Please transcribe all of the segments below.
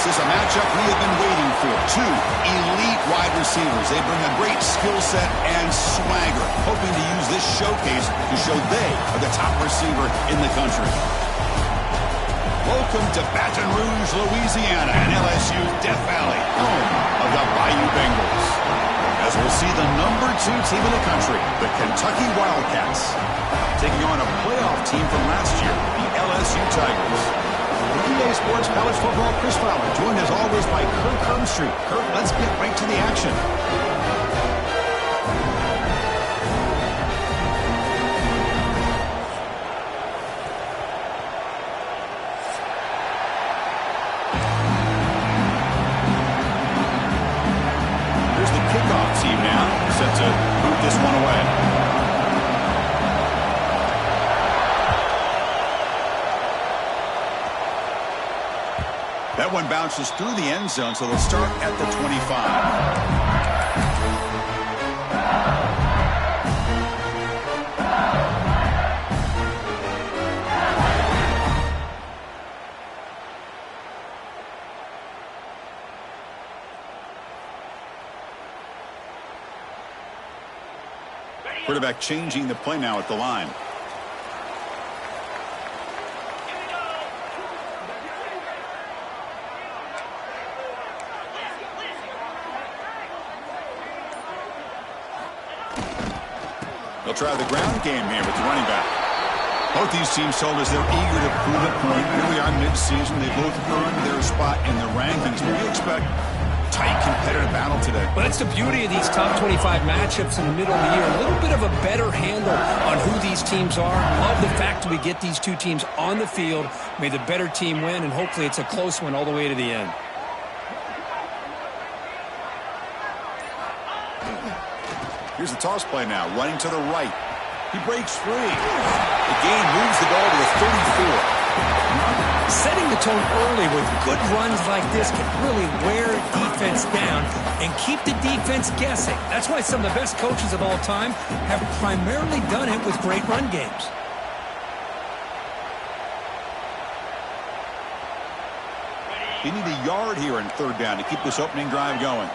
This is a matchup we have been waiting for. Two elite wide receivers. They bring a great skill set and swagger, hoping to use this showcase to show they are the top receiver in the country. Welcome to Baton Rouge, Louisiana, and LSU Death Valley, home of the Bayou Bengals. As we'll see the number 2 team in the country, the Kentucky Wildcats, taking on a playoff team from last year, the LSU Tigers. EA Sports College Football, Chris Fowler, joined as always by Kirk Hermstreet. Kirk, let's get right to the action. Team now set to boot this one away. That one bounces through the end zone, so they'll start at the 25. Quarterback changing the play now at the line. They'll try the ground game here with the running back. Both these teams told us they're eager to prove a point. Here we are mid-season. They both earned their spot in the rankings. What do you expect? Tight competitive battle today. Well, that's the beauty of these top 25 matchups in the middle of the year. A little bit of a better handle on who these teams are. Love the fact that we get these two teams on the field. May the better team win, and hopefully it's a close one all the way to the end. Here's the toss play now, running to the right. He breaks free. The gain moves the ball to the 34. Setting the tone early with good runs like this can really wear defense down and keep the defense guessing. That's why some of the best coaches of all time have primarily done it with great run games. You need a yard here in third down to keep this opening drive going.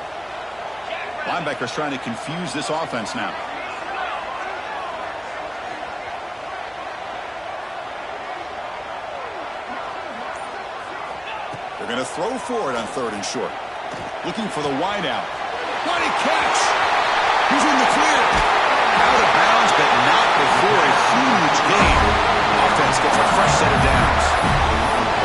Linebackers trying to confuse this offense now. They're going to throw for it on third and short. Looking for the wide out. What a catch! He's in the clear. Out of bounds, but not before a huge gain. Offense gets a fresh set of downs.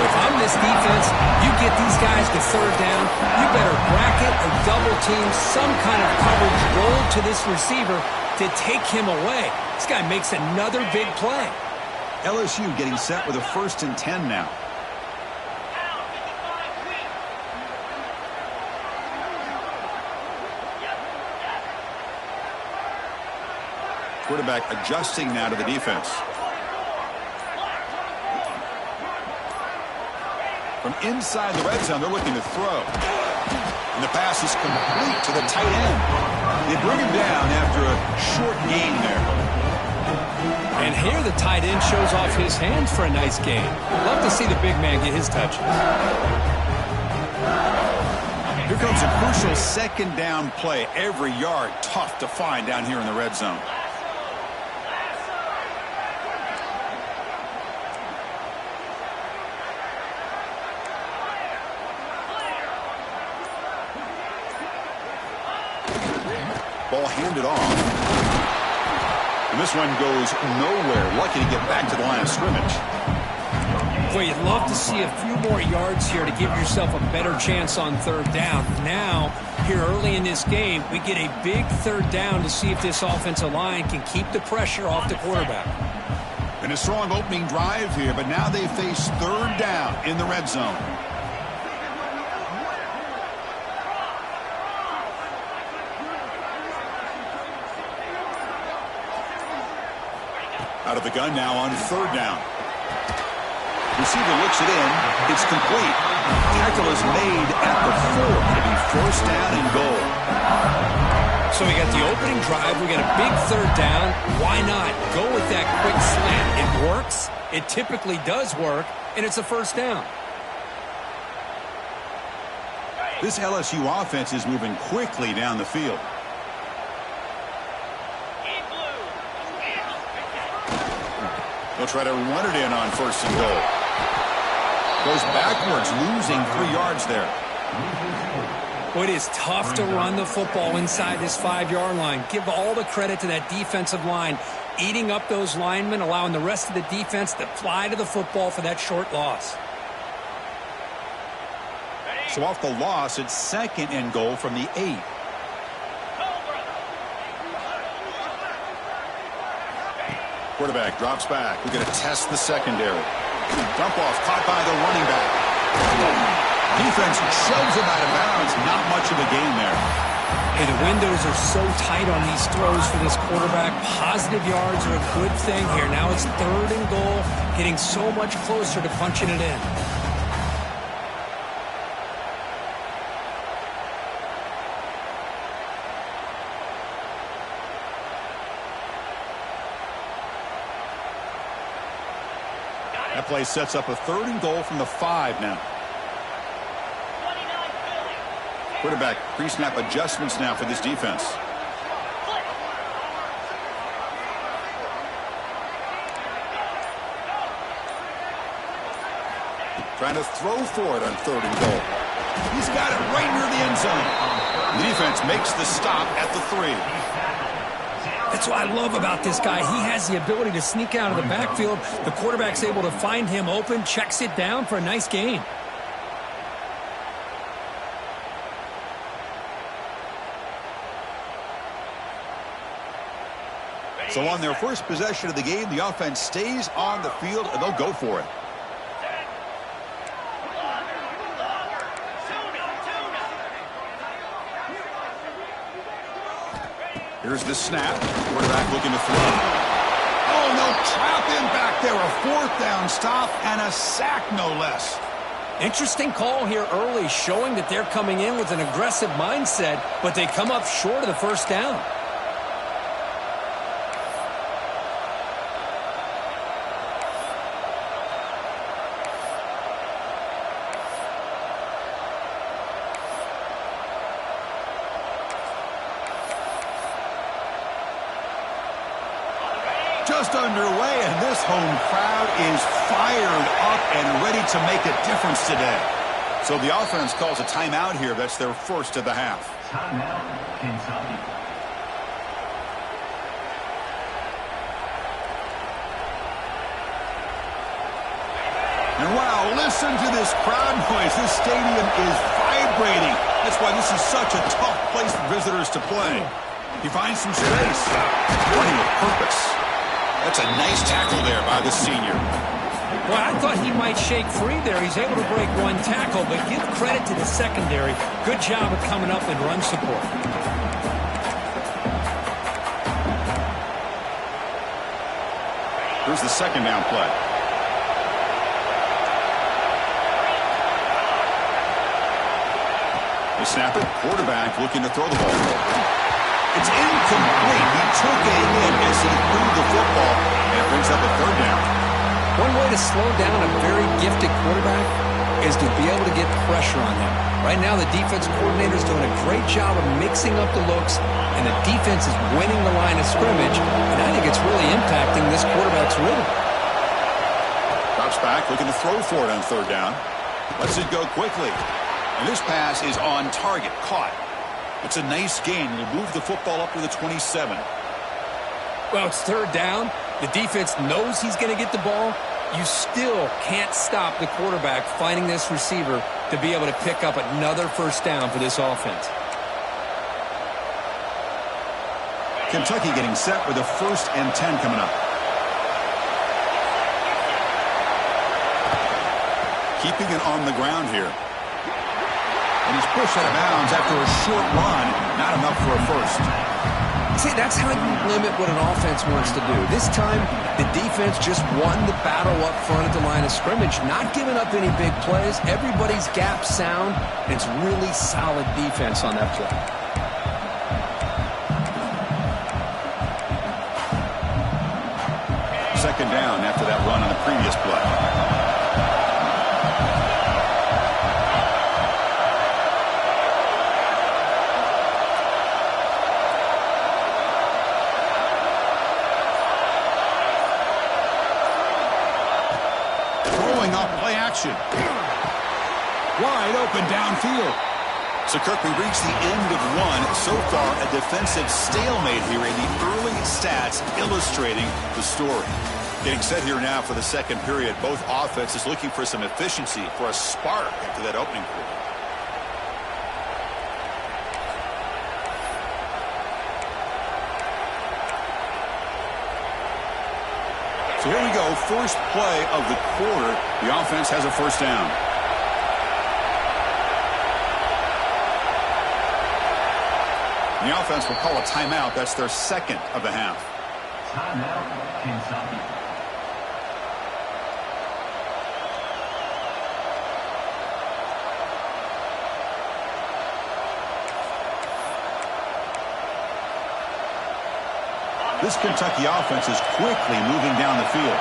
If I'm this defense, you get these guys to third down, you better bracket or double team some kind of coverage roll to this receiver to take him away. This guy makes another big play. LSU getting set with a 1st and 10 now. Quarterback adjusting now to the defense. From inside the red zone, they're looking to throw. And the pass is complete to the tight end. They bring him down after a short gain there. And here the tight end shows off his hands for a nice gain. Love to see the big man get his touches. Here comes a crucial 2nd down play. Every yard tough to find down here in the red zone. Ball handed off. And this one goes nowhere. Lucky to get back to the line of scrimmage. Boy, you'd love to see a few more yards here to give yourself a better chance on third down. Now, here early in this game, we get a big third down to see if this offensive line can keep the pressure off the quarterback. And a strong opening drive here, but now they face third down in the red zone. Out of the gun now on third down. Receiver looks it in. It's complete. Tackle is made at the 4. It'll be 1st down and goal. So we got the opening drive. We got a big third down. Why not go with that quick slant? It works. It typically does work, and it's a 1st down. This LSU offense is moving quickly down the field. They'll try to run it in on 1st and goal. Goes backwards, losing 3 yards there. Well, it is tough to run the football inside this 5-yard line. Give all the credit to that defensive line, eating up those linemen, allowing the rest of the defense to fly to the football for that short loss. So off the loss, it's 2nd and goal from the 8. Quarterback drops back. We're going to test the secondary. Dump off, caught by the running back. Defense shoves him out of bounds. Not much of a gain there. Hey, the windows are so tight on these throws for this quarterback. Positive yards are a good thing here. Now it's 3rd and goal, getting so much closer to punching it in. That play sets up a 3rd and goal from the 5 now. Quarterback pre-snap adjustments now for this defense. Trying to throw for it on 3rd and goal. He's got it right near the end zone. The defense makes the stop at the 3. That's what I love about this guy. He has the ability to sneak out of the backfield. The quarterback's able to find him open, checks it down for a nice gain. So on their first possession of the game, the offense stays on the field, and they'll go for it. Here's the snap. Quarterback looking to throw. Oh, no, trap him back there. A 4th down stop and a sack, no less. Interesting call here early, showing that they're coming in with an aggressive mindset, but they come up short of the 1st down. Just underway, and this home crowd is fired up and ready to make a difference today. So the offense calls a timeout here. That's their 1st of the half. Timeout, Kentucky. And wow, listen to this crowd noise. This stadium is vibrating. That's why this is such a tough place for visitors to play. He finds some space. Running with purpose. That's a nice tackle there by the senior. Well, I thought he might shake free there. He's able to break 1 tackle, but give credit to the secondary. Good job of coming up and run support. Here's the 2nd down play. They snap it. Quarterback looking to throw the ball. It's incomplete. He took a hit as he threw the football, and it brings up a 3rd down. One way to slow down a very gifted quarterback is to be able to get pressure on him. Right now, the defense coordinator is doing a great job of mixing up the looks, and the defense is winning the line of scrimmage, and I think it's really impacting this quarterback's rhythm. Drops back, looking to throw for it on 3rd down. Lets it go quickly. And this pass is on target, caught. It's a nice gain. We'll move the football up to the 27. Well, it's 3rd down. The defense knows he's going to get the ball. You still can't stop the quarterback finding this receiver to be able to pick up another 1st down for this offense. Kentucky getting set with a 1st and 10 coming up. Keeping it on the ground here. And he's pushed out of bounds after a short run. Not enough for a 1st. See, that's how you limit what an offense wants to do. This time, the defense just won the battle up front at the line of scrimmage, not giving up any big plays. Everybody's gap sound, and it's really solid defense on that play. 2nd down after that run on the previous play. action. Wide open downfield. So, Kirk, we reached the end of one. So far, a defensive stalemate here in the early stats illustrating the story. Getting set here now for the second period. Both offenses looking for some efficiency, for a spark to that opening quarter. So here we go, first play of the quarter. The offense has a first down. The offense will call a timeout. That's their second of the half. Timeout, Kentucky. This Kentucky offense is quickly moving down the field.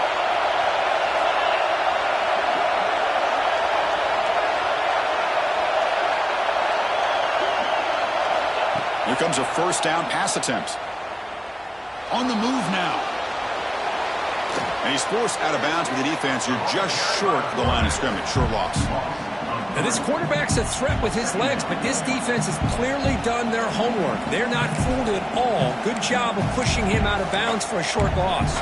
Here comes a first down pass attempt. On the move now. And he's forced out of bounds with the defense. You're just short of the line of scrimmage. Short loss. Now, this quarterback's a threat with his legs, but this defense has clearly done their homework. They're not fooled at all. Good job of pushing him out of bounds for a short loss.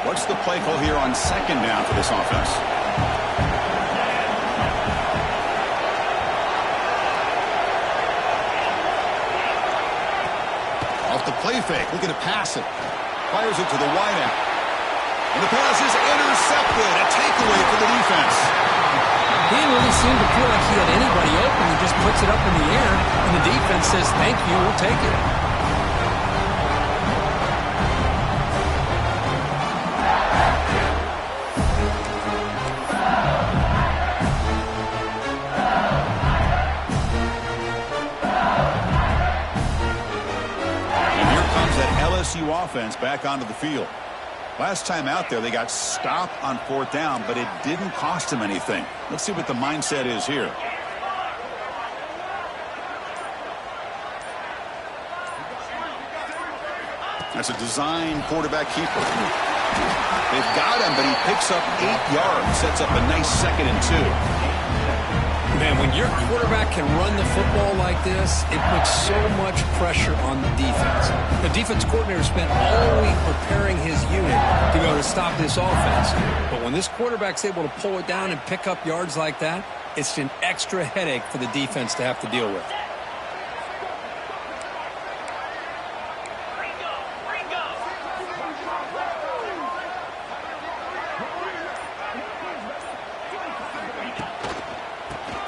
What's the play call here on second down for this offense? Off the play fake, looking to pass it. Fires it to the wideout. And the pass is intercepted. A takeaway for the defense. He didn't really seem to feel like he had anybody open. He just puts it up in the air, and the defense says, thank you, we'll take it. LSU offense back onto the field. Last time out there, they got stopped on fourth down, but it didn't cost them anything. Let's see what the mindset is here. That's a design quarterback keeper. They've got him, but he picks up 8 yards, sets up a nice 2nd and 2. Man, when your quarterback can run the football like this, it puts so much pressure on the defense. The defense coordinator spent all week preparing his unit to be able to stop this offense. But when this quarterback's able to pull it down and pick up yards like that, it's an extra headache for the defense to have to deal with.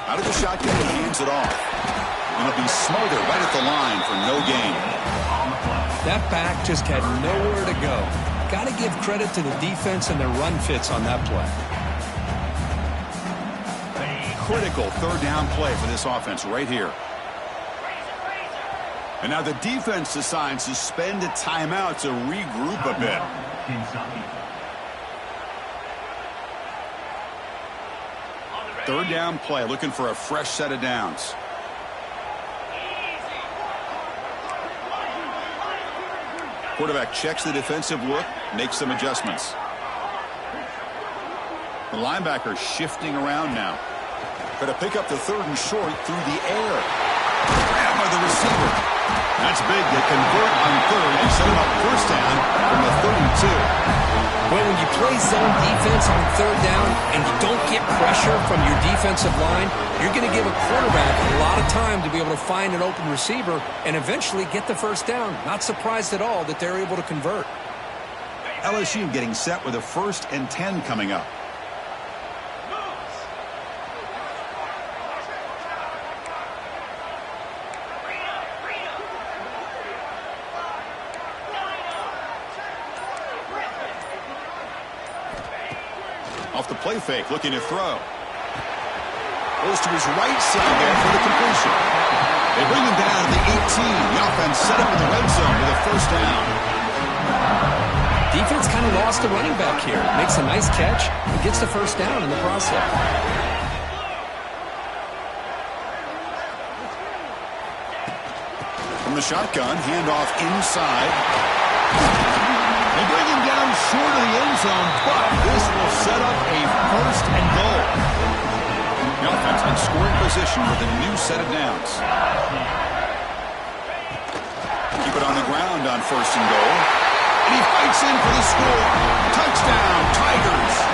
Out of the shotgun, he hands it off. And it'll be smothered right at the line for no gain. That back just had nowhere to go. Got to give credit to the defense and their run fits on that play. Critical third down play for this offense right here. And now the defense decides to spend a timeout to regroup a bit. Third down play, looking for a fresh set of downs. Quarterback checks the defensive look, makes some adjustments. The linebacker shifting around now. Going to pick up the 3rd and short through the air. Grab by the receiver. That's big. They convert on 3rd and set him up first down from the 32. Well, when you play zone defense on 3rd down and you don't get pressure from your defensive line, you're going to give a quarterback a lot of time to be able to find an open receiver and eventually get the first down. Not surprised at all that they're able to convert. LSU getting set with a 1st and 10 coming up. Off the play fake, looking to throw. Goes to his right side there for the completion. They bring him down to the 18. The offense set up in the red zone with a first down. Defense kind of lost the running back here. Makes a nice catch and gets the first down in the process. From the shotgun, handoff inside. They bring him down short of the end zone, but this will set up a first and goal. The offense in scoring position with a new set of downs. Keep it on the ground on first and goal. And he fights in for the score. Touchdown, Tigers.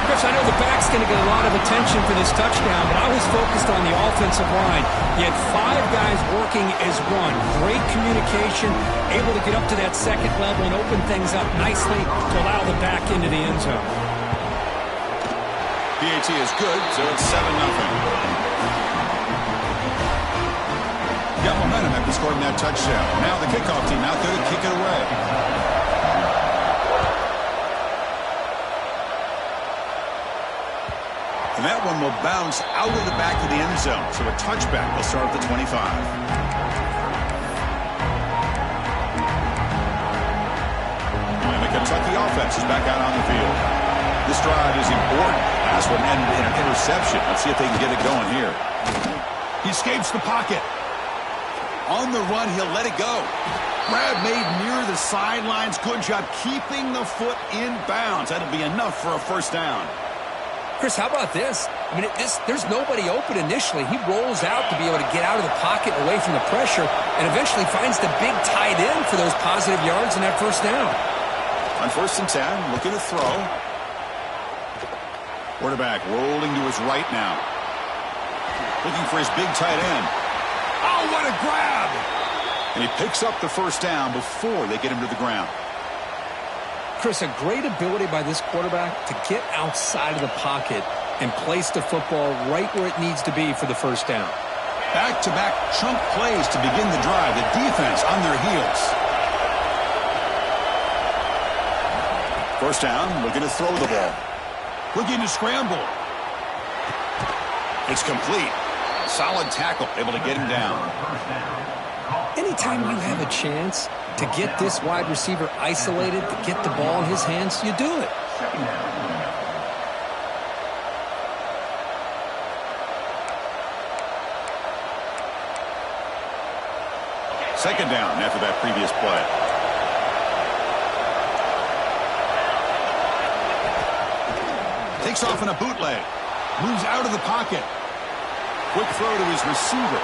Chris, I know the back's going to get a lot of attention for this touchdown, but I was focused on the offensive line. You had 5 guys working as one. Great communication, able to get up to that second level and open things up nicely to allow the back into the end zone. PAT is good, so it's 7-0. Got momentum after scoring that touchdown. Now the kickoff team out there to kick it away. And that one will bounce out of the back of the end zone. So a touchback will start at the 25. And the Kentucky offense is back out on the field. This drive is important. Last one ended in an interception. Let's see if they can get it going here. He escapes the pocket. On the run, he'll let it go. Grab made near the sidelines. Good job keeping the foot in bounds. That'll be enough for a first down. Chris, how about this? I mean, there's nobody open initially. He rolls out to be able to get out of the pocket away from the pressure and eventually finds the big tight end for those positive yards in that first down. On first and 10, looking to throw. Quarterback rolling to his right now. Looking for his big tight end. Oh, what a grab! And he picks up the first down before they get him to the ground. Chris, a great ability by this quarterback to get outside of the pocket and place the football right where it needs to be for the first down. Back-to-back chunk plays to begin the drive. The defense on their heels. First down, looking to throw the ball. Looking to scramble. It's complete. Solid tackle, able to get him down. Anytime you have a chance to get this wide receiver isolated, to get the ball in his hands, you do it. Second down after that previous play. Takes off in a bootleg. Moves out of the pocket. Quick throw to his receiver.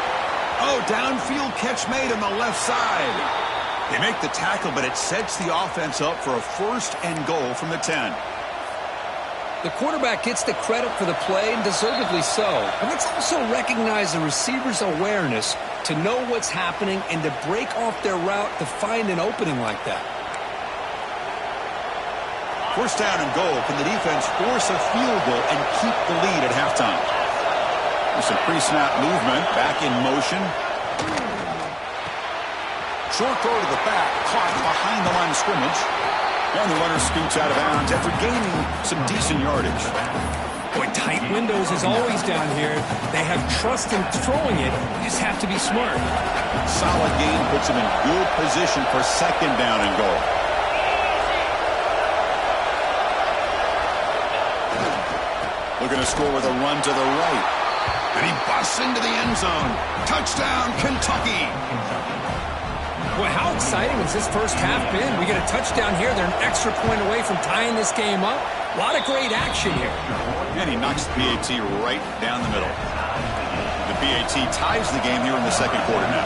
Oh, downfield catch made on the left side. They make the tackle, but it sets the offense up for a first and goal from the 10. The quarterback gets the credit for the play, and deservedly so. But let's also recognize the receiver's awareness to know what's happening and to break off their route to find an opening like that. First down and goal. Can the defense force a field goal and keep the lead at halftime? There's some pre-snap movement. Back in motion. Short throw to the back. Caught behind the line of scrimmage. And the runner scoots out of bounds after gaining some decent yardage. Boy, tight windows as always down here. They have trust in throwing it. You just have to be smart. Solid gain puts him in good position for second down and goal. Looking to score with a run to the right. And he busts into the end zone. Touchdown, Kentucky. Boy, how exciting has this first half been? We get a touchdown here. They're an extra point away from tying this game up. A lot of great action here. And he knocks the PAT right down the middle. The PAT ties the game here in the second quarter now.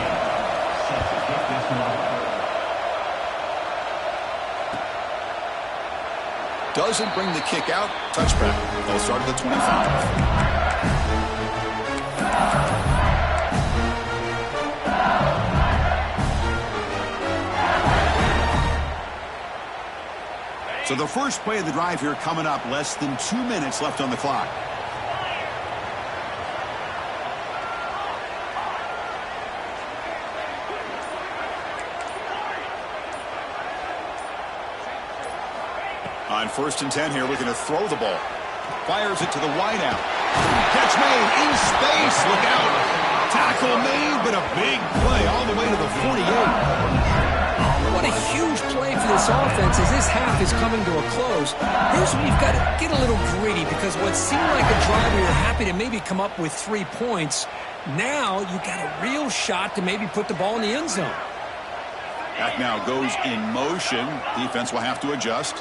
Doesn't bring the kick out. Touchback. They'll start at the 25. So the first play of the drive here coming up. Less than 2 minutes left on the clock. On first and 10 here, looking to throw the ball. Fires it to the wideout. Catch made in space. Look out. Tackle made, but a big play all the way to the 48. What a huge play for this offense as this half is coming to a close. Here's where you've got to get a little gritty because what seemed like a drive we were happy to maybe come up with 3 points Now you got a real shot to maybe put the ball in the end zone. Back now goes in motion. Defense will have to adjust.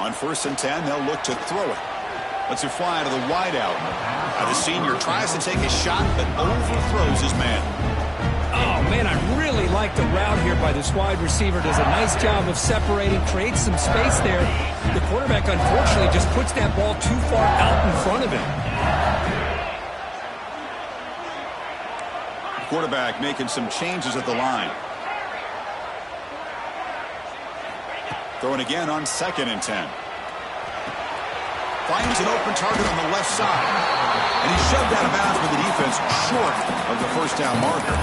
On 1st and 10, they'll look to throw it. Lets it fly to the wideout. The senior tries to take a shot, but overthrows his man. Oh, man, I really like the route here by this wide receiver. Does a nice job of separating, creates some space there. The quarterback, unfortunately, just puts that ball too far out in front of him. Quarterback making some changes at the line. Throwing again on 2nd and 10. Finds an open target on the left side. And he's shoved out of bounds with the defense short of the 1st down marker.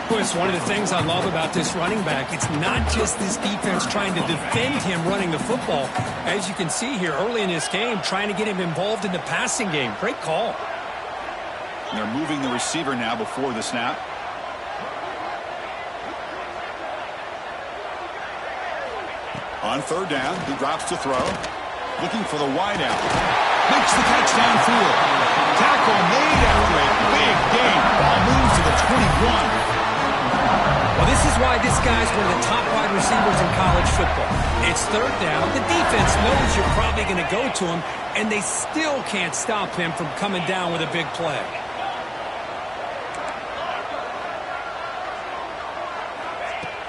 Boy, it's one of the things I love about this running back. It's not just this defense trying to defend him running the football. As you can see here early in this game, trying to get him involved in the passing game. Great call. And they're moving the receiver now before the snap. On 3rd down, he drops to throw. Looking for the wideout. Makes the catch downfield. Tackle made after a big gain. Ball moves to the 21. Well, this is why this guy's one of the top wide receivers in college football. It's 3rd down. The defense knows you're probably going to go to him, and they still can't stop him from coming down with a big play.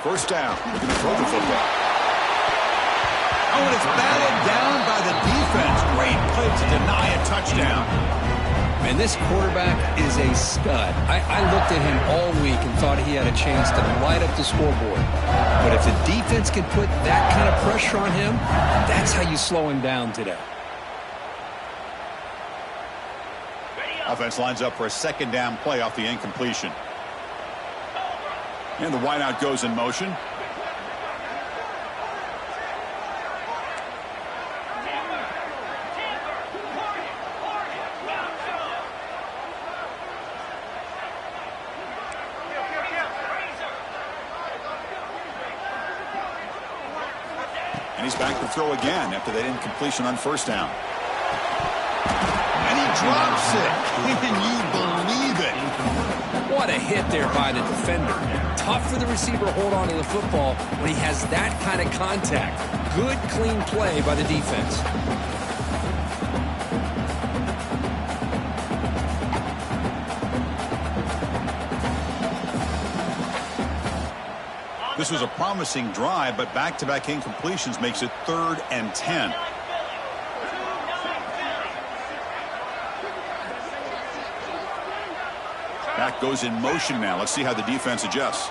First down. Looking to throw the football. Oh, and it's batted down by the defense. Great play to deny a touchdown. And this quarterback is a stud. I looked at him all week and thought he had a chance to light up the scoreboard. But if the defense can put that kind of pressure on him, that's how you slow him down today. Offense lines up for a 2nd down play off the incompletion. And the wideout goes in motion. And he's back to throw again after that incompletion on 1st down. And he drops it. Can you believe it? What a hit there by the defender. Tough for the receiver to hold on to the football when he has that kind of contact. Good, clean play by the defense. This was a promising drive, but back-to-back incompletions makes it 3rd and 10. Back goes in motion now. Let's see how the defense adjusts.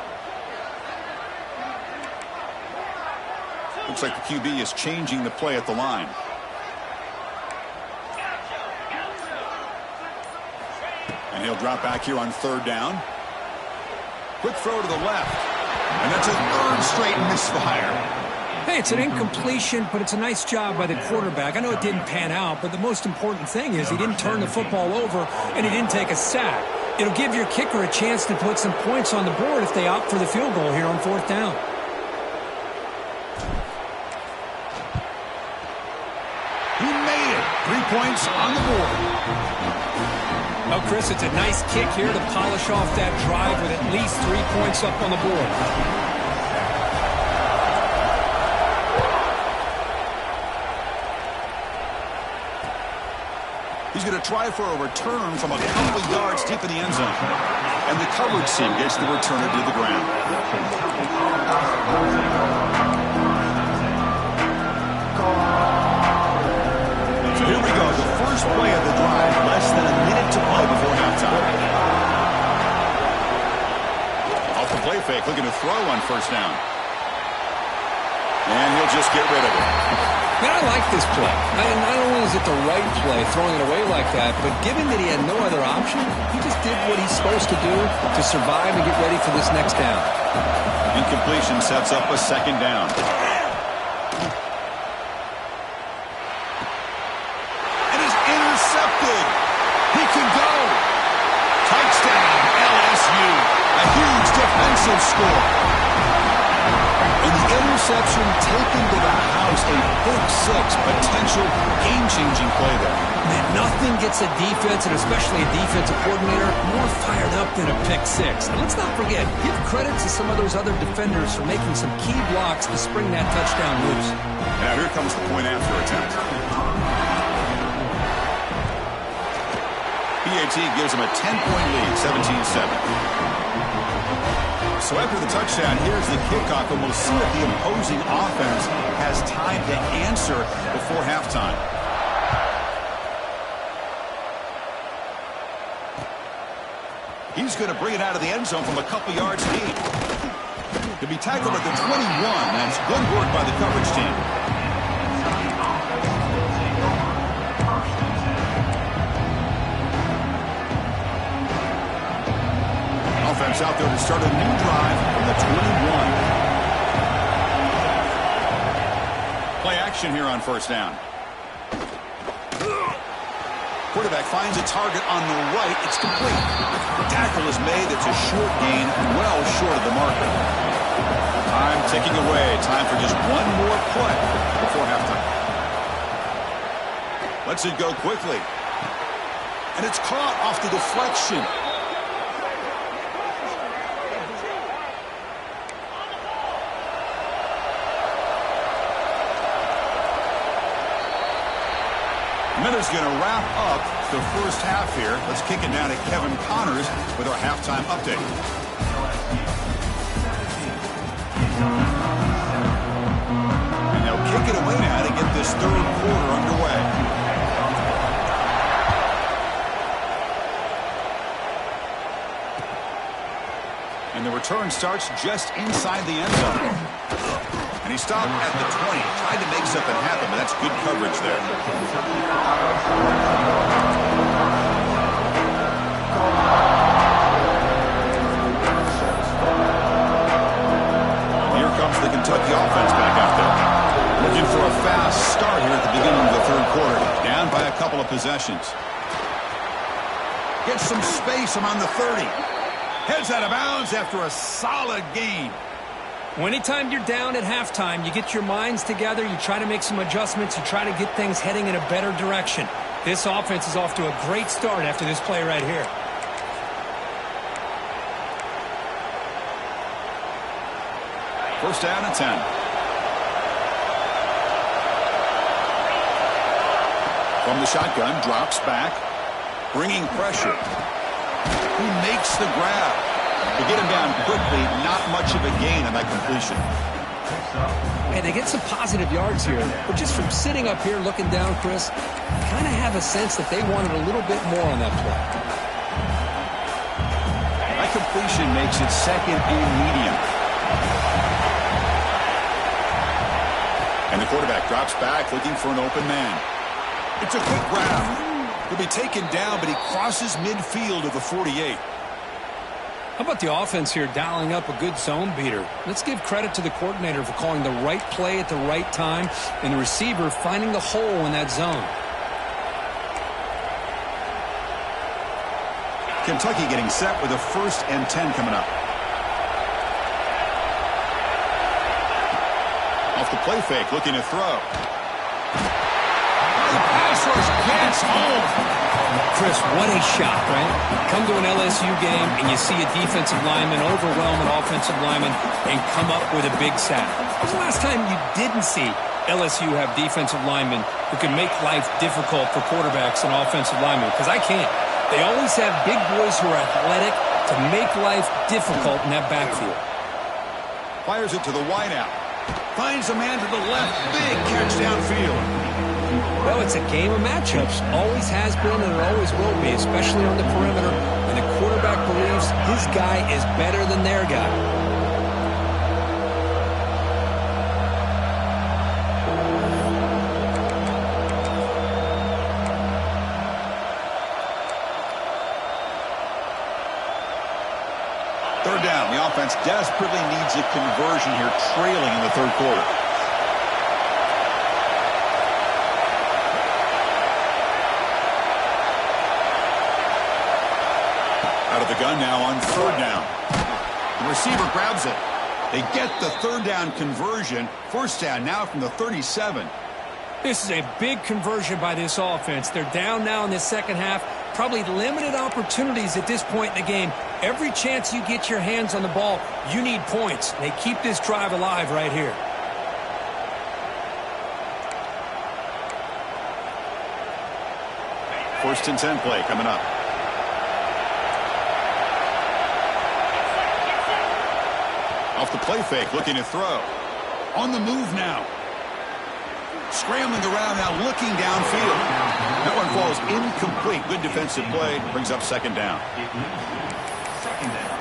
Looks like the QB is changing the play at the line. And he'll drop back here on 3rd down. Quick throw to the left. And that's a 3rd straight misfire. Hey, it's an incompletion, but it's a nice job by the quarterback. I know it didn't pan out, but the most important thing is he didn't turn the football over and he didn't take a sack. It'll give your kicker a chance to put some points on the board if they opt for the field goal here on 4th down. He made it. 3 points on the board. Oh, Chris, it's a nice kick here to polish off that drive with at least 3 points up on the board. He's going to try for a return from a couple of yards deep in the end zone. And the coverage team gets the returner to the ground. So here we go. The first play of the drive. Less than a minute to play before halftime. Off the play fake. Looking to throw on 1st down. And he'll just get rid of it. Man, I like this play. Not only is it the right play, throwing it away like that, but given that he had no other option, he just did what he's supposed to do to survive and get ready for this next down. Incompletion sets up a 2nd down. And is intercepted. He can go. Touchdown, LSU. A huge defensive score. And the interception taken to the house. A pick six, potential game-changing play there. Man, nothing gets a defense, and especially a defensive coordinator, more fired up than a pick six. And let's not forget, give credit to some of those other defenders for making some key blocks to spring that touchdown loose. Now here comes the point after attempt. PAT gives him a 10-point lead, 17-7. So after the touchdown, here's the kickoff, and we'll see if the opposing offense has time to answer before halftime. He's going to bring it out of the end zone from a couple yards deep. To be tackled at the 21. That's good work by the coverage team. Offense out there to start a new drive from the 21. Play action here on first down. Quarterback finds a target on the right. It's complete. The tackle is made. It's a short gain, well short of the marker. Time ticking away. Time for just one more play before halftime. Lets it go quickly. And it's caught off the deflection. Minute's going to wrap up the first half here. Let's kick it down to Kevin Connors with our halftime update. And they'll kick it away now to get this third quarter underway. And the return starts just inside the end zone. And he stopped at the 20, tried to make something happen, but that's good coverage there. Here comes the Kentucky offense back out there. Looking for a fast start here at the beginning of the third quarter. Down by a couple of possessions. Gets some space around the 30. Heads out of bounds after a solid gain. Well, anytime you're down at halftime, you get your minds together, you try to make some adjustments, you try to get things heading in a better direction. This offense is off to a great start after this play right here. First down and 10. From the shotgun, drops back, bringing pressure. He makes the grab. To get him down quickly, not much of a gain on that completion. And they get some positive yards here, but just from sitting up here looking down, Chris, kind of have a sense that they wanted a little bit more on that play. That completion makes it second and medium. And the quarterback drops back looking for an open man. It's a quick grab. He'll be taken down, but he crosses midfield of the 48. How about the offense here dialing up a good zone beater? Let's give credit to the coordinator for calling the right play at the right time and the receiver finding the hole in that zone. Kentucky getting set with a 1st and 10 coming up. Off the play fake, looking to throw. The pass rush gets home. Chris, what a shot, right? Come to an LSU game and you see a defensive lineman overwhelm an offensive lineman and come up with a big sack. When's the last time you didn't see LSU have defensive linemen who can make life difficult for quarterbacks and offensive linemen? Because I can't. They always have big boys who are athletic to make life difficult in that backfield. Fires it to the wideout. Finds a man to the left. Big catch downfield. Well, it's a game of matchups. Always has been and it always will be, especially on the perimeter. And the quarterback believes his guy is better than their guy. Third down. The offense desperately needs a conversion here, trailing in the third quarter. Out of the gun now on 3rd down. The receiver grabs it. They get the third down conversion. First down now from the 37. This is a big conversion by this offense. They're down now in the second half. Probably limited opportunities at this point in the game. Every chance you get your hands on the ball, you need points. They keep this drive alive right here. First and 10 play coming up. Off the play fake, looking to throw. On the move now. Scrambling around now, looking downfield. That one falls incomplete. Good defensive play. Brings up second down. Second down.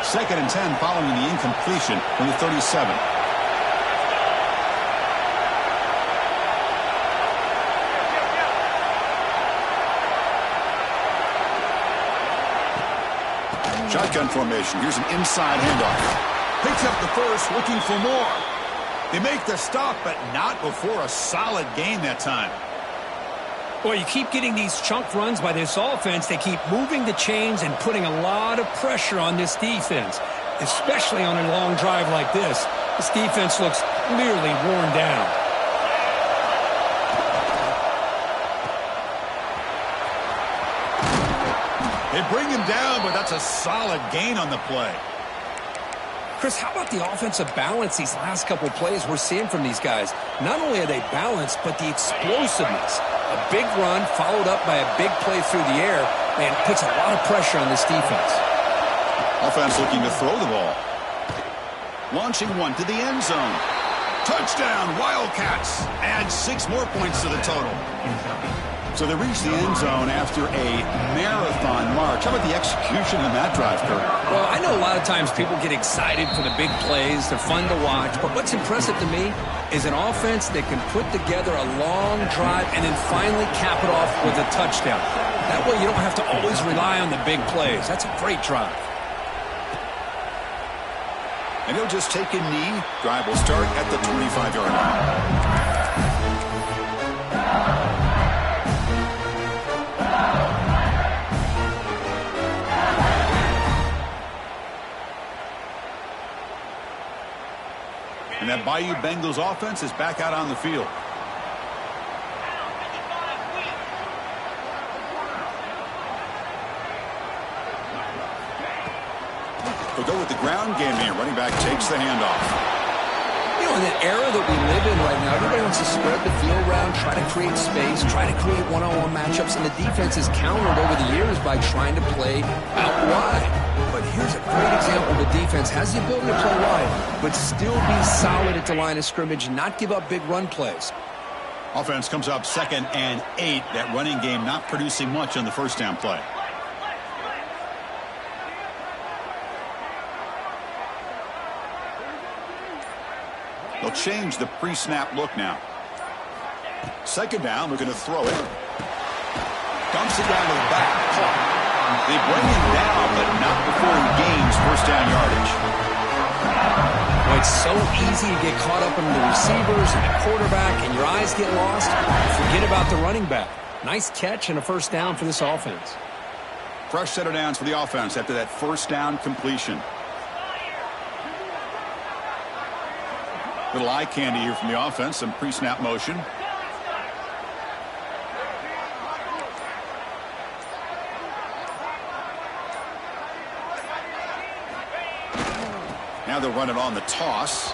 Second and 10 following the incompletion from the 37. Shotgun formation. Here's an inside handoff. Picks up the first, looking for more. They make the stop, but not before a solid gain that time. Well, you keep getting these chunk runs by this offense. They keep moving the chains and putting a lot of pressure on this defense, especially on a long drive like this. This defense looks clearly worn down. They bring him down, but that's a solid gain on the play. Chris, how about the offensive balance these last couple plays we're seeing from these guys? Not only are they balanced, but the explosiveness. A big run followed up by a big play through the air, and it puts a lot of pressure on this defense. Offense looking to throw the ball. Launching one to the end zone. Touchdown, Wildcats. Add 6 more points to the total. So they reach the end zone after a marathon march. How about the execution in that drive, Kurt? Well, I know a lot of times people get excited for the big plays. They're fun to watch. But what's impressive to me is an offense that can put together a long drive and then finally cap it off with a touchdown. That way you don't have to always rely on the big plays. That's a great drive. And he'll just take a knee. Drive will start at the 25-yard line. And that Bayou Bengals offense is back out on the field. They'll go with the ground game here. Running back takes the handoff. You know, in the era that we live in right now, everybody wants to spread the field around, try to create space, try to create one-on-one matchups, and the defense is countered over the years by trying to play out wide. But here's a great example. The defense has the ability to play wide, but still be solid at the line of scrimmage, not give up big run plays. Offense comes up 2nd and 8. That running game not producing much on the first down play. They'll change the pre-snap look now. Second down, looking to throw it. Dumps it down to the back. They bring him down, but not before he gains first down yardage. Well, it's so easy to get caught up in the receivers and the quarterback, and your eyes get lost. Forget about the running back. Nice catch and a first down for this offense. Fresh set of downs for the offense after that first down completion. Little eye candy here from the offense. Some pre-snap motion. Now they'll run it on the toss.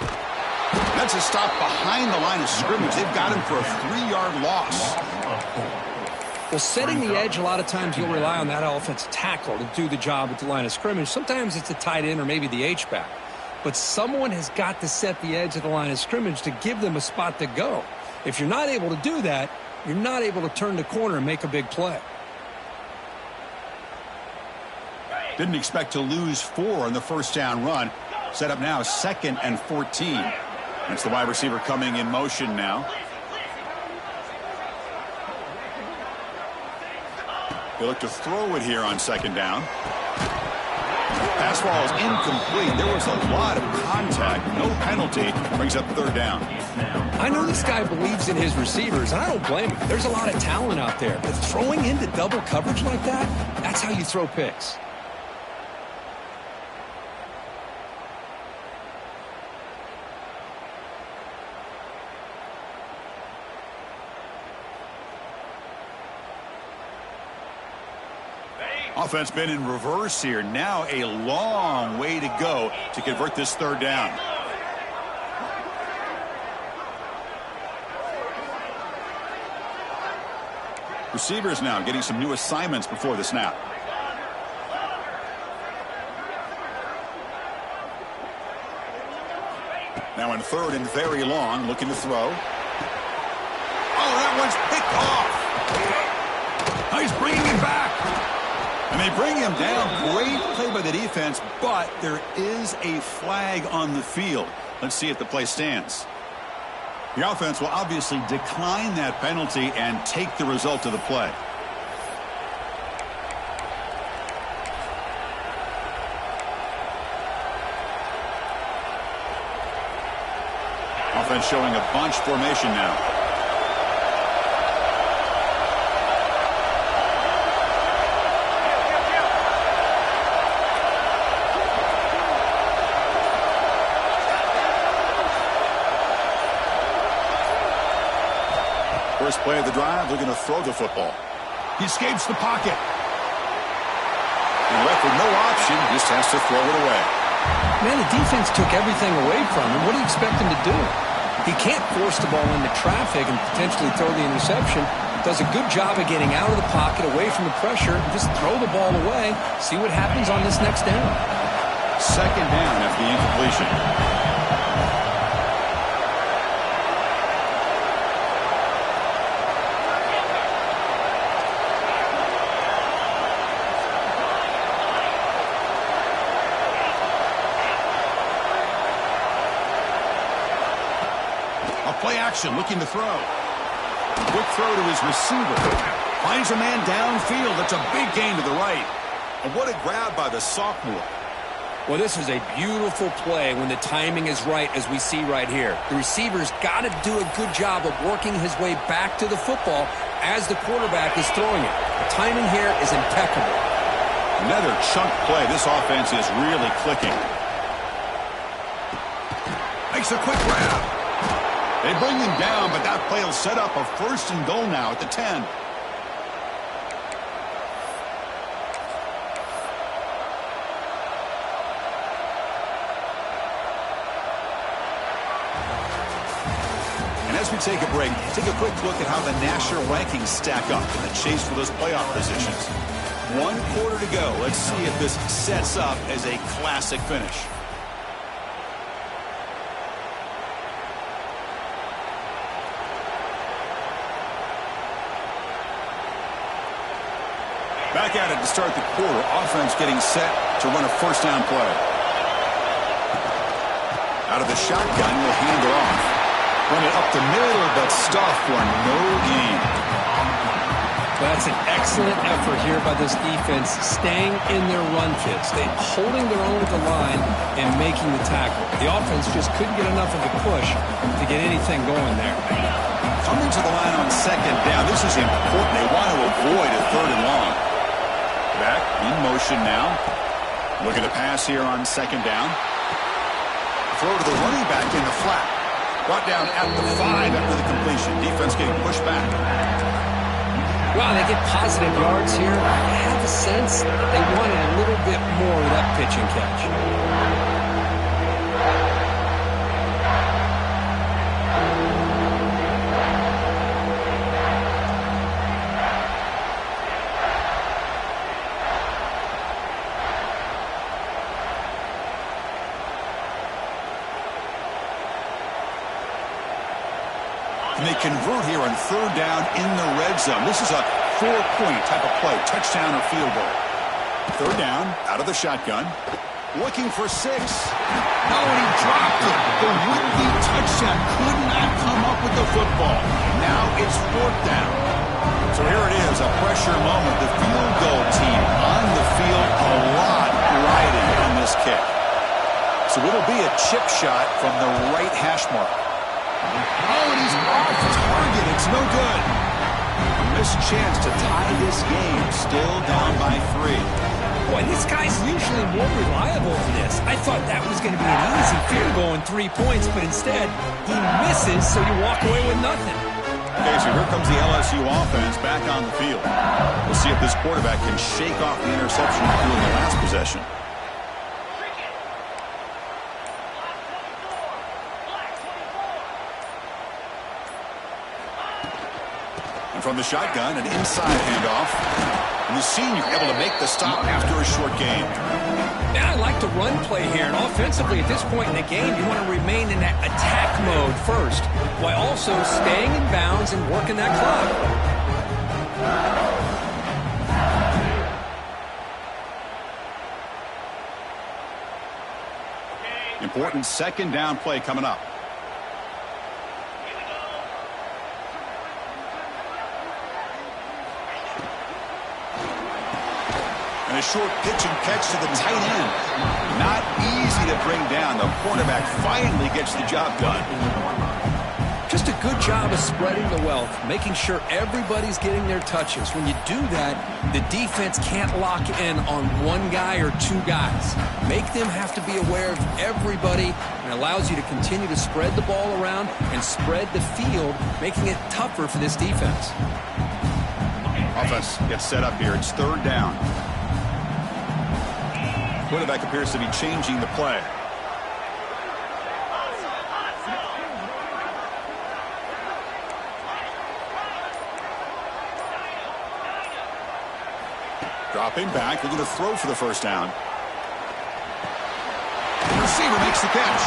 That's a stop behind the line of scrimmage. They've got him for a 3-yard loss. Well, setting the edge, a lot of times you'll rely on that offensive tackle to do the job at the line of scrimmage. Sometimes it's a tight end or maybe the H-back. But someone has got to set the edge of the line of scrimmage to give them a spot to go. If you're not able to do that, you're not able to turn the corner and make a big play. Didn't expect to lose 4 on the first down run. Set up now 2nd and 14. That's the wide receiver coming in motion now. They look to throw it here on second down. Pass ball is incomplete. There was a lot of contact. No penalty. Brings up third down. I know this guy believes in his receivers, and I don't blame him. There's a lot of talent out there, but throwing into double coverage like that, that's how you throw picks. Offense been in reverse here. Now a long way to go to convert this third down. Receivers now getting some new assignments before the snap. Now in third and very long, looking to throw. Oh, that one's picked off. Oh, he's bringing it back. And they bring him down. Great play by the defense, but there is a flag on the field. Let's see if the play stands. The offense will obviously decline that penalty and take the result of the play. Offense showing a bunch formation now. First play of the drive, looking to throw the football. He escapes the pocket. And left with no option, just has to throw it away. Man, the defense took everything away from him. What do you expect him to do? He can't force the ball into traffic and potentially throw the interception. Does a good job of getting out of the pocket, away from the pressure, and just throw the ball away. See what happens on this next down. Second down after the incompletion. Play action, looking to throw. Quick throw to his receiver. Finds a man downfield. That's a big gain to the right. And what a grab by the sophomore. Well, this is a beautiful play when the timing is right, as we see right here. The receiver's got to do a good job of working his way back to the football as the quarterback is throwing it. The timing here is impeccable. Another chunk play. This offense is really clicking. Makes a quick grab. They bring him down, but that play will set up a first and goal now at the 10. And as we take a break, take a quick look at how the national rankings stack up in the chase for those playoff positions. 1 quarter to go. Let's see if this sets up as a classic finish. Back at it to start the quarter. Offense getting set to run a first down play. Out of the shotgun, will hand it off. Run it up the middle, but stuffed for no gain. Well, that's an excellent effort here by this defense, staying in their run fits. They're holding their own at the line and making the tackle. The offense just couldn't get enough of a push to get anything going there. Coming to the line on second down. This is important. They want to avoid a third and long. Back in motion now. Looking to pass here on second down. Throw to the running back in the flat. Brought down at the 5 after the completion. Defense getting pushed back. Well, they get positive yards here. I have a sense they wanted a little bit more of that pitch and catch. And they convert here on third down in the red zone. This is a 4-point type of play, touchdown or field goal. Third down, out of the shotgun. Looking for 6. Oh, and he dropped it. The would-be touchdown could not come up with the football. Now it's 4th down. So here it is, a pressure moment. The field goal team on the field, a lot riding on this kick. So it'll be a chip shot from the right hash mark. Oh, and he's off target. It's no good. A missed chance to tie this game. Still down by 3. Boy, this guy's usually more reliable than this. I thought that was going to be an easy field goal in 3 points, but instead he misses, so you walk away with nothing. Okay, so here comes the LSU offense back on the field. We'll see if this quarterback can shake off the interception he threw in the last possession. And from the shotgun, an inside handoff. And the senior able to make the stop after a short gain. Yeah, I like the run play here. And offensively, at this point in the game, you want to remain in that attack mode first, while also staying in bounds and working that clock. Important second down play coming up. And a short pitch and catch to the tight end. Not easy to bring down. The quarterback finally gets the job done. Just a good job of spreading the wealth, making sure everybody's getting their touches. When you do that, the defense can't lock in on one guy or 2 guys. Make them have to be aware of everybody, and allows you to continue to spread the ball around and spread the field, making it tougher for this defense. Offense gets set up here. It's 3rd down. Quarterback appears to be changing the play. Dropping back, looking to throw for the first down. The receiver makes the catch.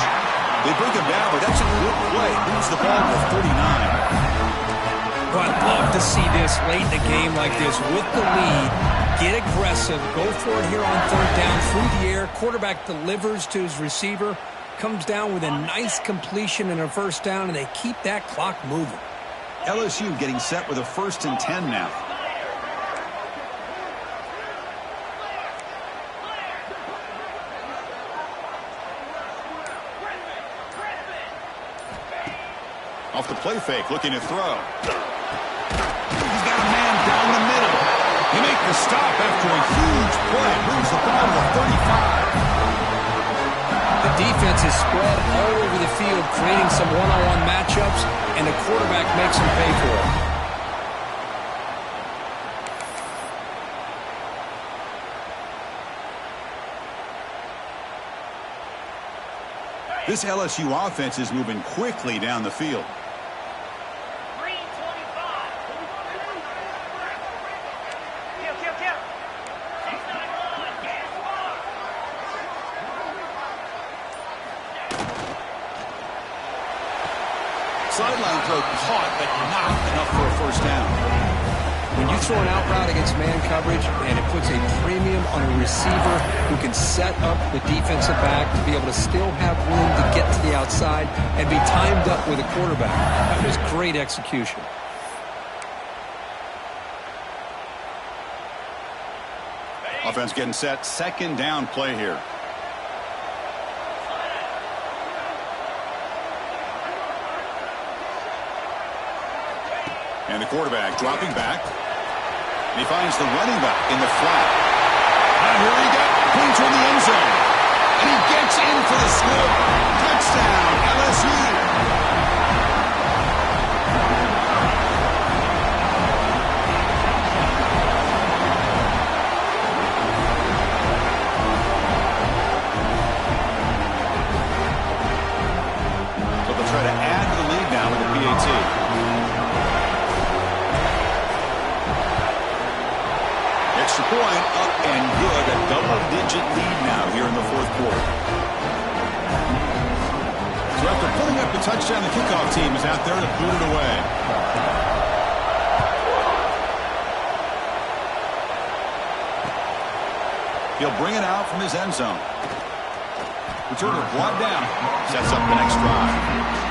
They bring him down, but that's a good play. Moves the ball to 39. Well, I'd love to see this late in a game like this with the lead. Get aggressive. Go for it here on 3rd down through the air. Quarterback delivers to his receiver. Comes down with a nice completion and a first down, and they keep that clock moving. LSU getting set with a 1st and 10 now. Off the play fake, looking to throw. He's got a man down the middle. He makes the stop after a huge play. Moves the ball to the 35. The defense is spread all over the field, creating some one-on-one matchups, and the quarterback makes them pay for it. This LSU offense is moving quickly down the field. Sideline throw caught, but not enough for a first down. When you throw an out route against man coverage, and it puts a premium on a receiver who can set up the defensive back to be able to still have room to get to the outside and be timed up with a quarterback. That was great execution. Offense getting set. 2nd down play here. And the quarterback dropping back. And he finds the running back in the flat. And here he goes. Clean toward the end zone. And he gets in for the score. Touchdown, LSU. So they'll try to add to the lead now with the PAT. Extra point up and good. A double-digit lead now here in the 4th quarter. So after putting up the touchdown, the kickoff team is out there to boot it away. He'll bring it out from his end zone. Returner brought down. Sets up the next drive.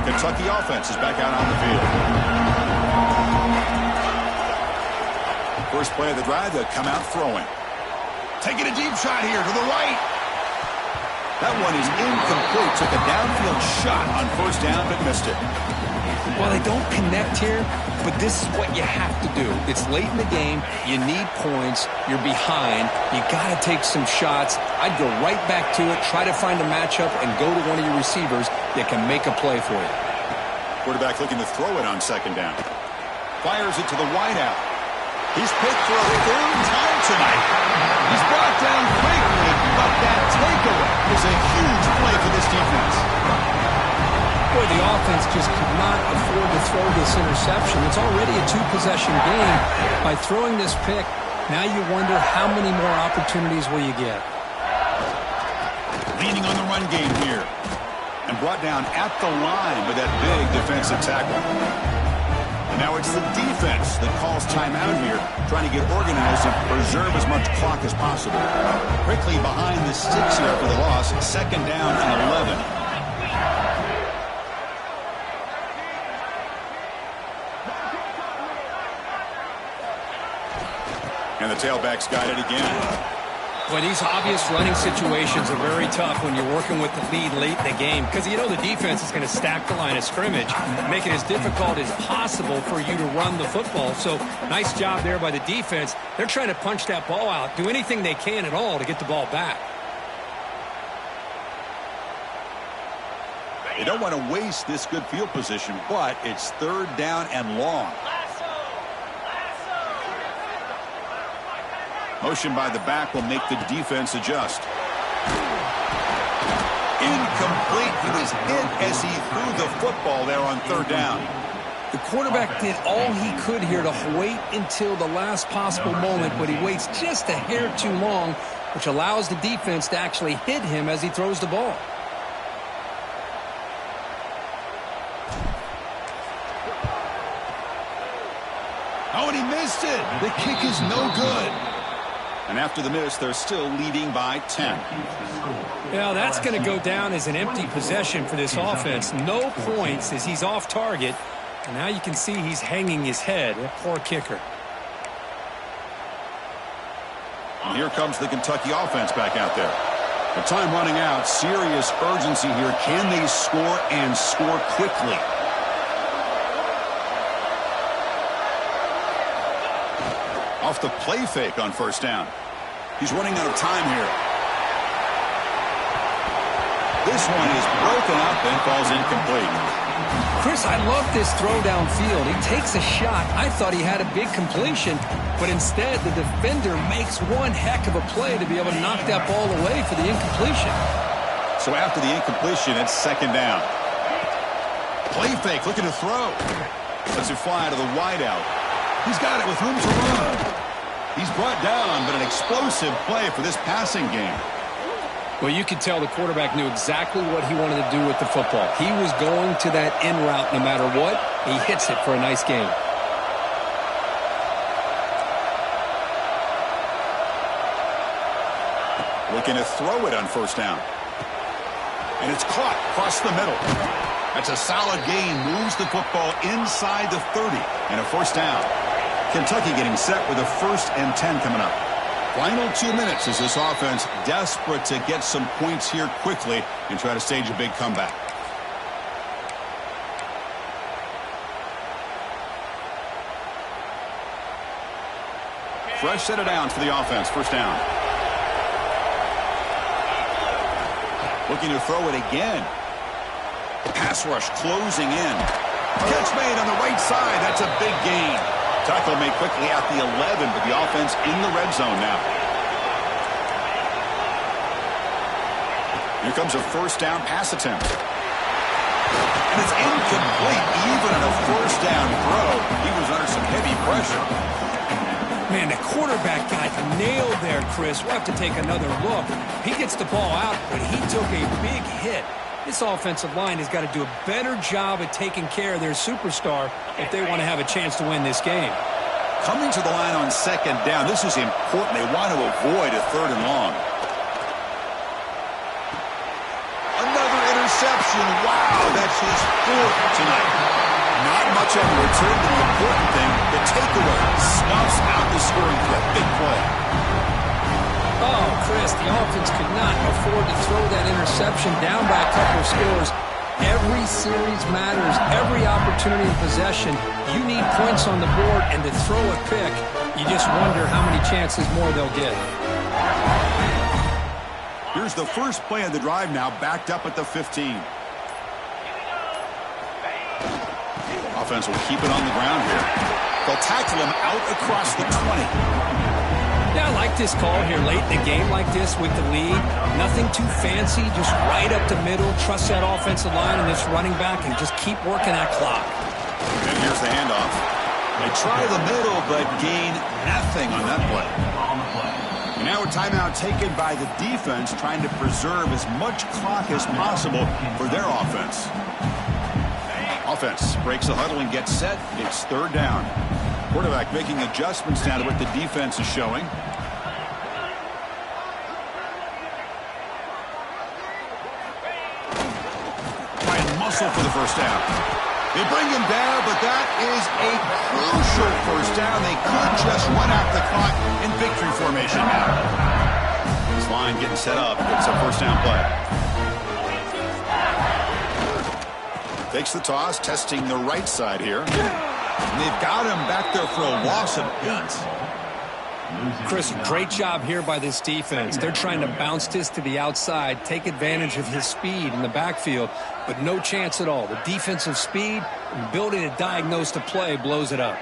Kentucky offense is back out on the field. First play of the drive, they'll come out throwing. Taking a deep shot here to the right. That one is incomplete. Took a downfield shot on first down, but missed it. Well, they don't connect here, but this is what you have to do. It's late in the game. You need points. You're behind. You got to take some shots. I'd go right back to it, try to find a matchup, and go to one of your receivers that can make a play for you. Quarterback looking to throw it on second down. Fires it to the wideout. He's picked for a third time tonight. He's brought down quickly, but that takeaway is a huge play for this defense. Boy, the offense just could not afford to throw this interception. It's already a two-possession game. By throwing this pick, now you wonder how many more opportunities will you get. Leaning on the run game here. And brought down at the line with that big defensive tackle. And now it's the defense that calls timeout here, trying to get organized and preserve as much clock as possible. Quickly behind the sticks here after the loss, second down and 11. And the tailback's got it again. Well, these obvious running situations are very tough when you're working with the lead late in the game because you know the defense is going to stack the line of scrimmage, make it as difficult as possible for you to run the football. So nice job there by the defense. They're trying to punch that ball out, do anything they can at all to get the ball back. They don't want to waste this good field position, but it's third down and long. Motion by the back will make the defense adjust. Incomplete. He was hit as he threw the football there on third down. The quarterback did all he could here to wait until the last possible moment, but he waits just a hair too long, which allows the defense to actually hit him as he throws the ball. Oh, and he missed it. The kick is no good. And after the miss, they're still leading by 10. Well, that's going to go down as an empty possession for this offense. No points as he's off target. And now you can see he's hanging his head. A poor kicker. And here comes the Kentucky offense back out there. The time running out. Serious urgency here. Can they score and score quickly? Off the play fake on first down. He's running out of time here. This one is broken up and falls incomplete. Chris, I love this throw downfield. He takes a shot. I thought he had a big completion, but instead the defender makes one heck of a play to be able to knock that ball away for the incompletion. So after the incompletion, it's second down. Play fake, looking to throw. Lets it fly to the wideout. He's got it with room to run. He's brought down, but an explosive play for this passing game. Well, you could tell the quarterback knew exactly what he wanted to do with the football. He was going to that in route no matter what. He hits it for a nice game. Looking to throw it on first down. And it's caught across the middle. That's a solid gain. Moves the football inside the 30 and a first down. Kentucky getting set with a 1st and 10 coming up. Final 2 minutes as this offense desperate to get some points here quickly and try to stage a big comeback. Fresh set of downs for the offense. First down. Looking to throw it again. Pass rush closing in. Catch made on the right side. That's a big gain. Tackle made quickly at the 11, but the offense in the red zone now. Here comes a first down pass attempt. And it's incomplete. Even on a first down throw, he was under some heavy pressure. Man, the quarterback got nailed there, Chris. We'll have to take another look. He gets the ball out, but he took a big hit. This offensive line has got to do a better job at taking care of their superstar if they want to have a chance to win this game. Coming to the line on second down, this is important. They want to avoid a third and long. Another reception. Wow, that's his fourth tonight. Not much on the return, but the important thing, the takeaway, snuffs out the scoring threat. Big play. Oh, Chris, the offense could not afford to throw that interception down by a couple of scores. Every series matters. Every opportunity of possession, you need points on the board, and to throw a pick, you just wonder how many chances more they'll get. Here's the first play of the drive now, backed up at the 15. Offense will keep it on the ground here. They'll tackle him out across the 20. Yeah, I like this call here late in the game like this with the lead. Nothing too fancy, just right up the middle. Trust that offensive line and this running back and just keep working that clock. And here's the handoff. They try the middle, but gain nothing on that play. And now a timeout taken by the defense, trying to preserve as much clock as possible for their offense. Offense breaks the huddle and gets set. It's third down. Quarterback making adjustments now to what the defense is showing. Try and muscle for the first down. They bring him down, but that is a crucial first down. They could just run out the clock in victory formation now. This line getting set up. It's a first down play. Takes the toss, testing the right side here. And they've got him back there for a loss of 8. Chris, great job here by this defense. They're trying to bounce this to the outside, take advantage of his speed in the backfield, but no chance at all. The defensive speed and ability to diagnose the play blows it up.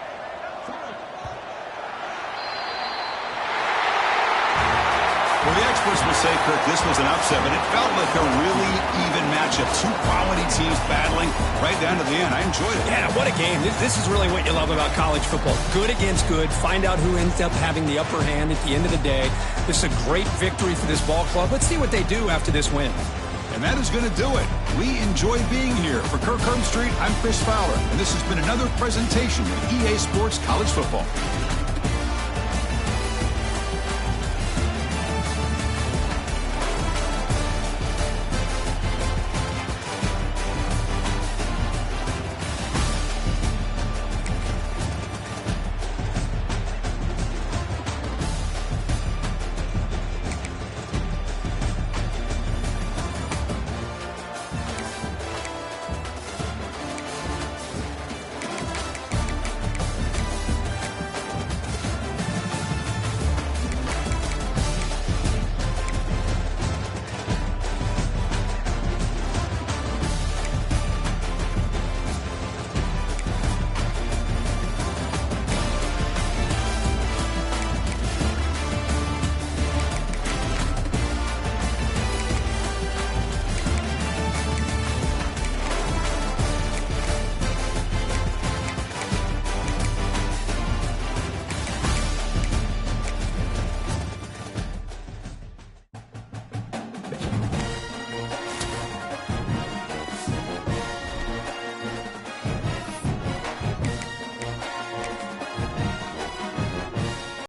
Well, the experts will say, Kirk, this was an upset, but it felt like a really even matchup. Two quality teams battling right down to the end. I enjoyed it. Yeah, what a game. This is really what you love about college football. Good against good. Find out who ends up having the upper hand at the end of the day. This is a great victory for this ball club. Let's see what they do after this win. And that is going to do it. We enjoy being here. For Kirk Street, I'm Chris Fowler, and this has been another presentation of EA Sports College Football.